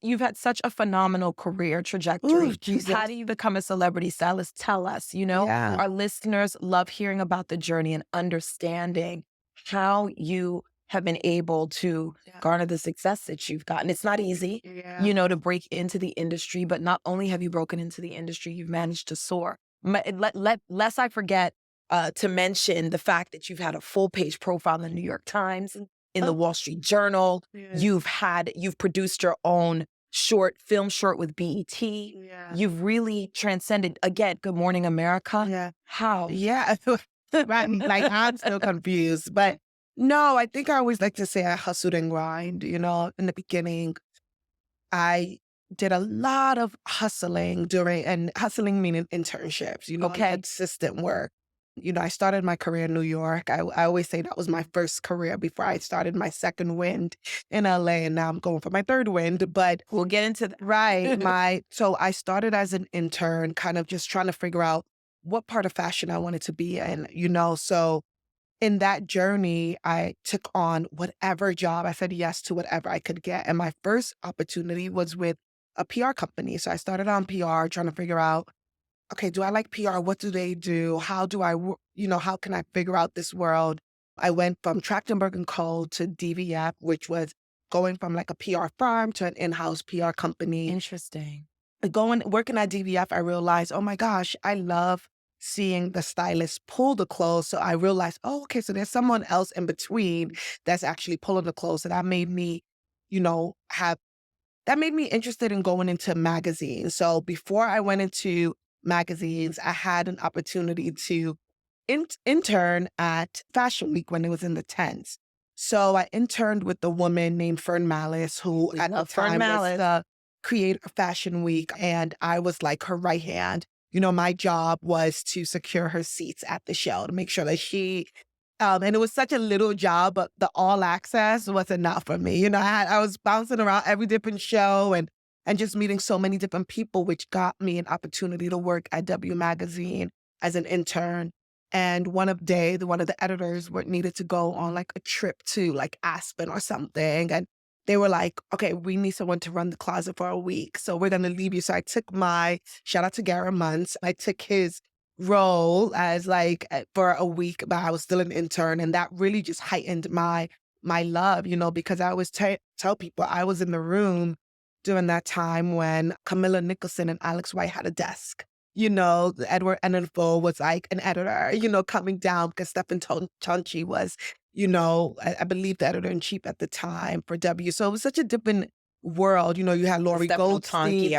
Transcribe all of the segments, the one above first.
you've had such a phenomenal career Ooh, trajectory. Jesus. How do you become a celebrity stylist? Tell us, Yeah. our listeners love hearing about the journey and understanding how you have been able to Yeah. garner the success that you've gotten. It's not easy, Yeah. to break into the industry, but not only have you broken into the industry, you've managed to soar. Lest I forget to mention the fact that you've had a full page profile in the New York Times, in the Oh, Wall Street Journal. yeah. You've produced your own film short with BET. Yeah. You've really transcended, again, Good Morning America. Yeah. How? Yeah. Right. Like, I'm still confused. But no, I think I always like to say I hustled and grind. In the beginning, I did a lot of hustling and hustling meaning internships, Okay. assistant work. I started my career in New York. I always say that was my first career before I started my second wind in LA, and now I'm going for my third wind. But We'll get into that. right, so I started as an intern, kind of just trying to figure out what part of fashion I wanted to be in, so in that journey, I took on whatever job. I said yes to whatever I could get. And my first opportunity was with a PR company. So I started on PR, trying to figure out, okay, do I like PR? What do they do? How do how can I figure out this world? I went from Trachtenberg and Co. to DVF, which was going from like a PR firm to an in-house PR company. Interesting. Working at DVF, I realized, oh my gosh, I love seeing the stylist pull the clothes. So I realized, oh, okay, so there's someone else in between that's actually pulling the clothes. And that made me, that made me interested in going into magazines. So before I went into magazines, I had an opportunity to intern at Fashion Week when it was in the 10s. So I interned with a woman named Fern Malice, who at the time was the creator of Fashion Week, and I was like her right hand. My job was to secure her seats at the show, to make sure that and it was such a little job, but the all access was enough for me. I was bouncing around every different show and just meeting so many different people, which got me an opportunity to work at W Magazine as an intern. And one of the editors needed to go on like a trip to like Aspen or something. And they were like, okay, we need someone to run the closet for a week. So we're going to leave you. So I took shout out to Gara Muntz. I took his role as like for a week, but I was still an intern. And that really just heightened my love, because I always tell people I was in the room during that time when Camilla Nicholson and Alex White had a desk. Edward Enninful was like an editor, coming down because Stephen Tonchi was, I believe the editor-in-chief at the time for W. So it was such a different world. You had Laurie Goldstein.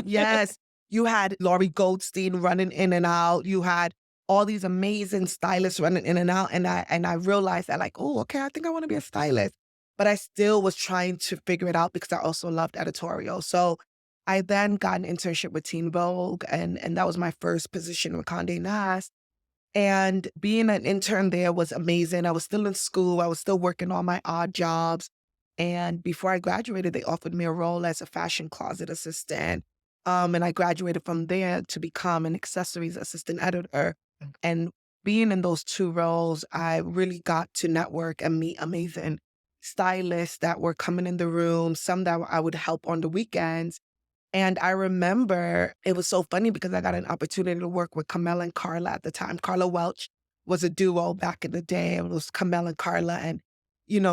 Yes. You had Laurie Goldstein running in and out. You had all these amazing stylists running in and out. And I realized that like, oh, okay, I think I want to be a stylist. But I still was trying to figure it out because I also loved editorial. So I then got an internship with Teen Vogue, and that was my first position with Condé Nast. And being an intern there was amazing. I was still in school. I was still working on my odd jobs. And before I graduated, they offered me a role as a fashion closet assistant. And I graduated from there to become an accessories assistant editor. And being in those two roles, I really got to network and meet amazing stylists that were coming in the room, some that I would help on the weekends. And I remember it was so funny because I got an opportunity to work with Camille and Carla at the time. Carla Welch was a duo back in the day. It was Camille and Carla. And,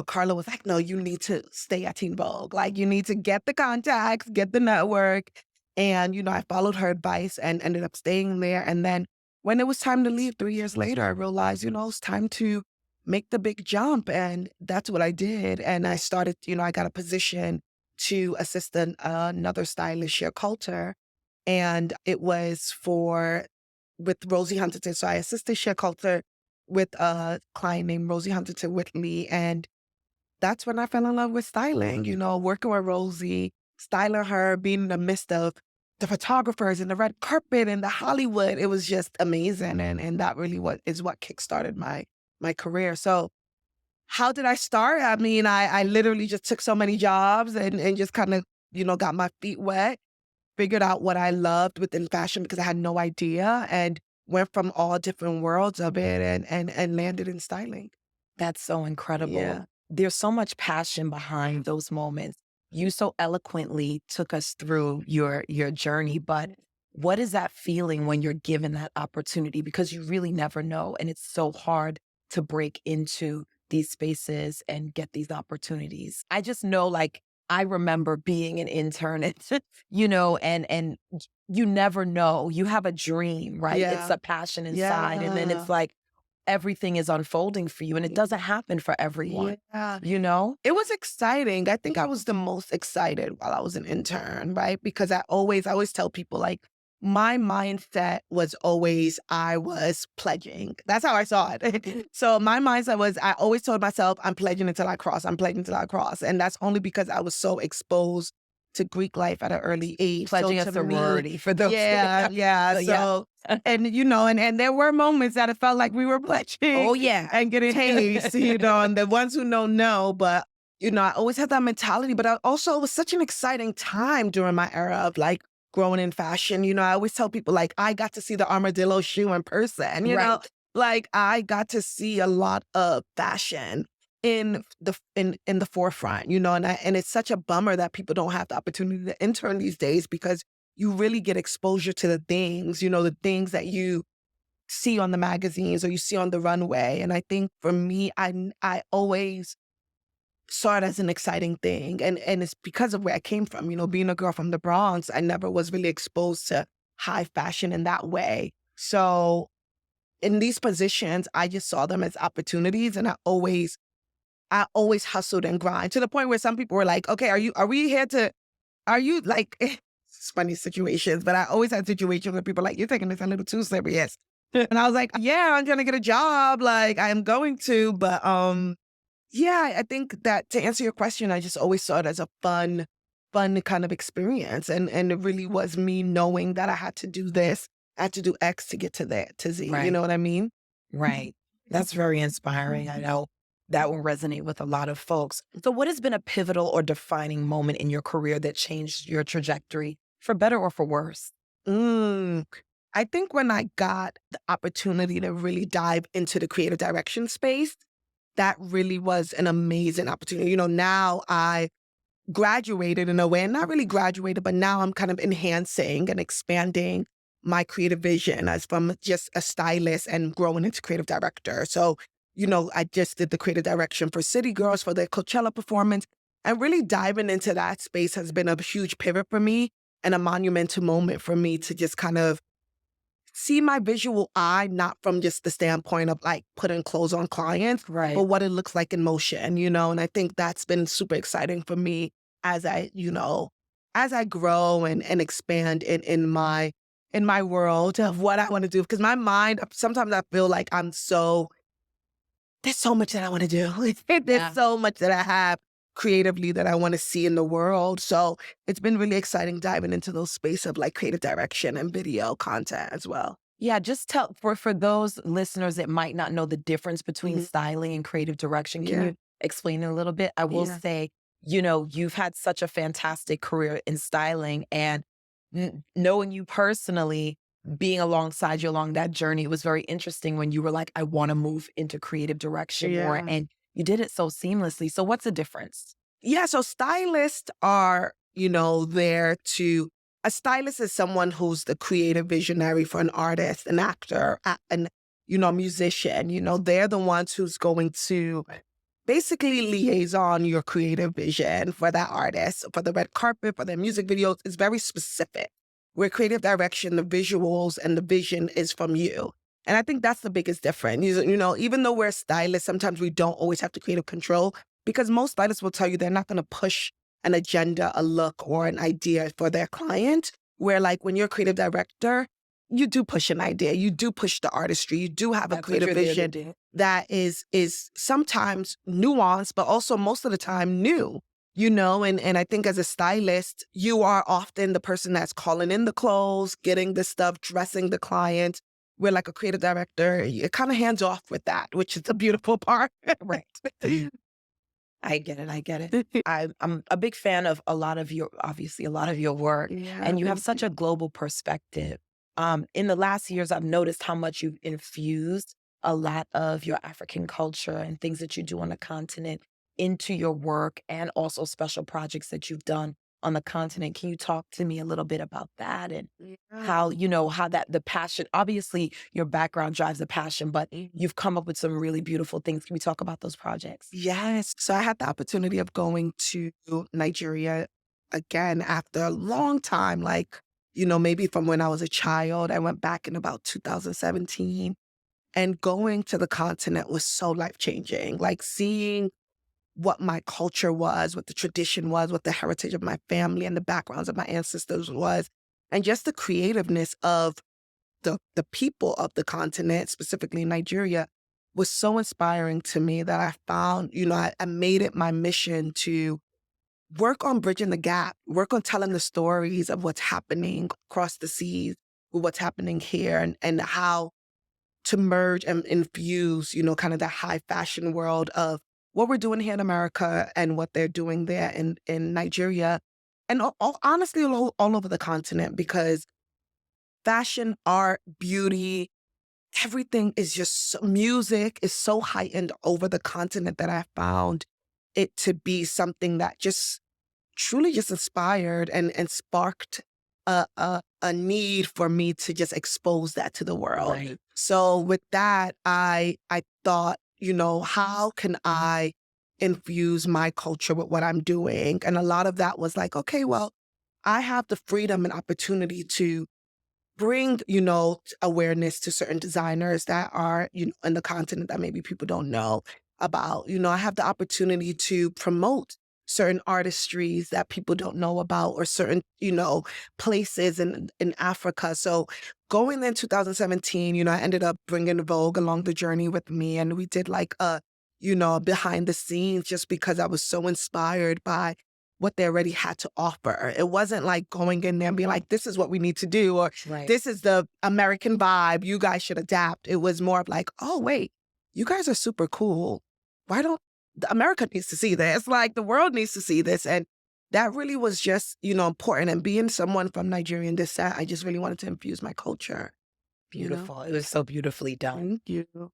Carla was like, no, you need to stay at Teen Vogue. Like, you need to get the contacts, get the network. And, I followed her advice and ended up staying there. And then when it was time to leave 3 years later, I realized, it's time to make the big jump. And that's what I did. And I started, I got a position to assist another stylist, Cher Coulter. And it was with Rosie Huntington. So I assisted Cher Coulter with a client named Rosie Huntington Whitley. And that's when I fell in love with styling, working with Rosie, styling her, being in the midst of the photographers and the red carpet and the Hollywood. It was just amazing. And that really is what kickstarted my career. So how did I start? I mean, I literally just took so many jobs and just kind of, got my feet wet, figured out what I loved within fashion because I had no idea, and went from all different worlds of it and landed in styling. That's so incredible. Yeah. There's so much passion behind those moments. you so eloquently took us through your journey, but what is that feeling when you're given that opportunity? Because you really never know. And it's so hard to break into these spaces and get these opportunities. I just know, like, I remember being an intern and, and you never know. You have a dream, right? It's Yeah. a passion inside. And then Yeah. it's like everything is unfolding for you. And it doesn't happen for everyone, Yeah. you know? It was exciting. I think I was the most excited while I was an intern, right? Because I always tell people, like, my mindset was always I was pledging. That's how I saw it. So my mindset was I always told myself I'm pledging until I cross. I'm pledging until I cross. And that's only because I was so exposed to Greek life at an early age. Pledging So a to me, sorority for those. yeah, yeah. So, yeah. So and there were moments that it felt like we were pledging Oh, yeah. and getting hazed, and the ones who know, but I always had that mentality, but it was such an exciting time during my era of like growing in fashion. I always tell people like I got to see the armadillo shoe in person, Right. like I got to see a lot of fashion in the forefront, and it's such a bummer that people don't have the opportunity to intern these days because you really get exposure to the things that you see on the magazines or you see on the runway. And I think for me, I always saw it as an exciting thing. And it's because of where I came from, being a girl from the Bronx, I never was really exposed to high fashion in that way. So in these positions, I just saw them as opportunities, and I always hustled and grind to the point where some people were like, okay, are you like, it's funny situations, but I always had situations where people were like, you're taking this a little too serious. And I was like, yeah, I'm trying to get a job. Like I am going to, but yeah, I think that to answer your question, I just always saw it as a fun kind of experience. And it really was me knowing that I had to do this, I had to do X to get to that, to Z. You Right. know what I mean? Right. That's very inspiring. I know that will resonate with a lot of folks. So, what has been a pivotal or defining moment in your career that changed your trajectory for better or for worse? Mm. I think when I got the opportunity to really dive into the creative direction space, that really was an amazing opportunity. Now I graduated in a way, and not really graduated, but now I'm kind of enhancing and expanding my creative vision as from just a stylist and growing into creative director. So, I just did the creative direction for City Girls for their Coachella performance, and really diving into that space has been a huge pivot for me and a monumental moment for me to just kind of see my visual eye, not from just the standpoint of like putting clothes on clients, Right. but what it looks like in motion, and I think that's been super exciting for me as I grow and expand in my world of what I want to do. Because my mind, sometimes I feel like there's so much that I want to do. There's Yeah. so much that I have creatively that I want to see in the world. So it's been really exciting diving into those space of like creative direction and video content as well. Yeah, just tell for those listeners that might not know the difference between Mhm. styling and creative direction. Can Yeah. you explain it a little bit? I will Yeah. say, you've had such a fantastic career in styling, and knowing you personally, being alongside you along that journey, it was very interesting when you were like, I want to move into creative direction more, Yeah. and you did it so seamlessly. So what's the difference? Yeah. So stylists are, there to, a stylist is someone who's the creative visionary for an artist, an actor, and, musician. They're the ones who's going to basically liaison your creative vision for that artist, for the red carpet, for their music videos. Is very specific. Where creative direction, the visuals and the vision is from you. And I think that's the biggest difference. Even though we're stylists, sometimes we don't always have the creative control because most stylists will tell you they're not going to push an agenda, a look, or an idea for their client. Where like when you're a creative director, you do push an idea, you do push the artistry, you do have a That's what creative you're there to vision do. that is sometimes nuanced, but also most of the time new. And I think as a stylist, you are often the person that's calling in the clothes, getting the stuff, dressing the client. Where like a creative director, you're kind of hands off with that, which is a beautiful part. Right. I get it. I get it. I'm a big fan of obviously a lot of your work, Yeah, and you have thank such you. a global perspective. In the last years, I've noticed how much you've infused a lot of your African culture and things that you do on the continent into your work and also special projects that you've done on the continent. Can you talk to me a little bit about that and Yeah. how, how that the passion, obviously your background drives the passion, but you've come up with some really beautiful things. Can we talk about those projects? Yes. So I had the opportunity of going to Nigeria again after a long time, like, maybe from when I was a child. I went back in about 2017. And going to the continent was so life changing. Like seeing what my culture was, what the tradition was, what the heritage of my family and the backgrounds of my ancestors was, and just the creativeness of the people of the continent, specifically Nigeria, was so inspiring to me that I found, I made it my mission to work on bridging the gap, work on telling the stories of what's happening across the seas, with what's happening here, and how to merge and infuse, kind of the high fashion world of what we're doing here in America and what they're doing there in Nigeria, and honestly, all over the continent, because fashion, art, beauty, everything is just music is so heightened over the continent that I found it to be something that just truly just inspired and sparked a need for me to just expose that to the world. Right. So with that, I thought, how can I infuse my culture with what I'm doing? And a lot of that was like, okay, well, I have the freedom and opportunity to bring, awareness to certain designers that are, in the continent that maybe people don't know about. I have the opportunity to promote certain artistries that people don't know about, or certain, places in Africa. So going in 2017, I ended up bringing Vogue along the journey with me, and we did like a, behind the scenes, just because I was so inspired by what they already had to offer. It wasn't like going in there and being like, this is what we need to do, or Right. this is the American vibe, you guys should adapt. It was more of like, oh, wait, you guys are super cool. Why don't America needs to see this? Like the world needs to see this. And that really was just, important. And being someone from Nigerian descent, I just really wanted to infuse my culture. Beautiful. It was so beautifully done. Thank you.